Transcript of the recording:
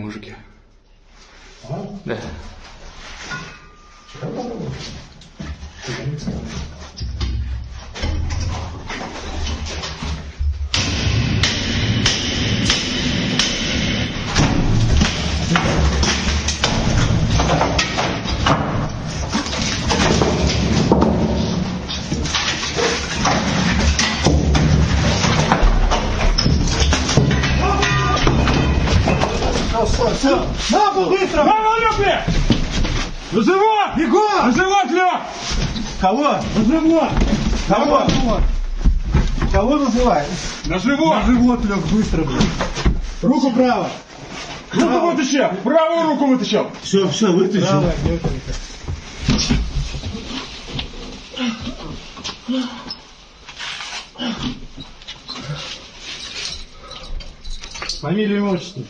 мужики. А? Да. Все, на пол быстро! Мама, лёг, бля! На живот! Бегом! На живот, лёг! Кого? На живот! Кого? Кого называешь? На живот! На живот лег быстро, блин. Руку право. Руку вытащил! Правую руку вытащил! Все, вытащил. Правая, Фамилия, имя, отчество.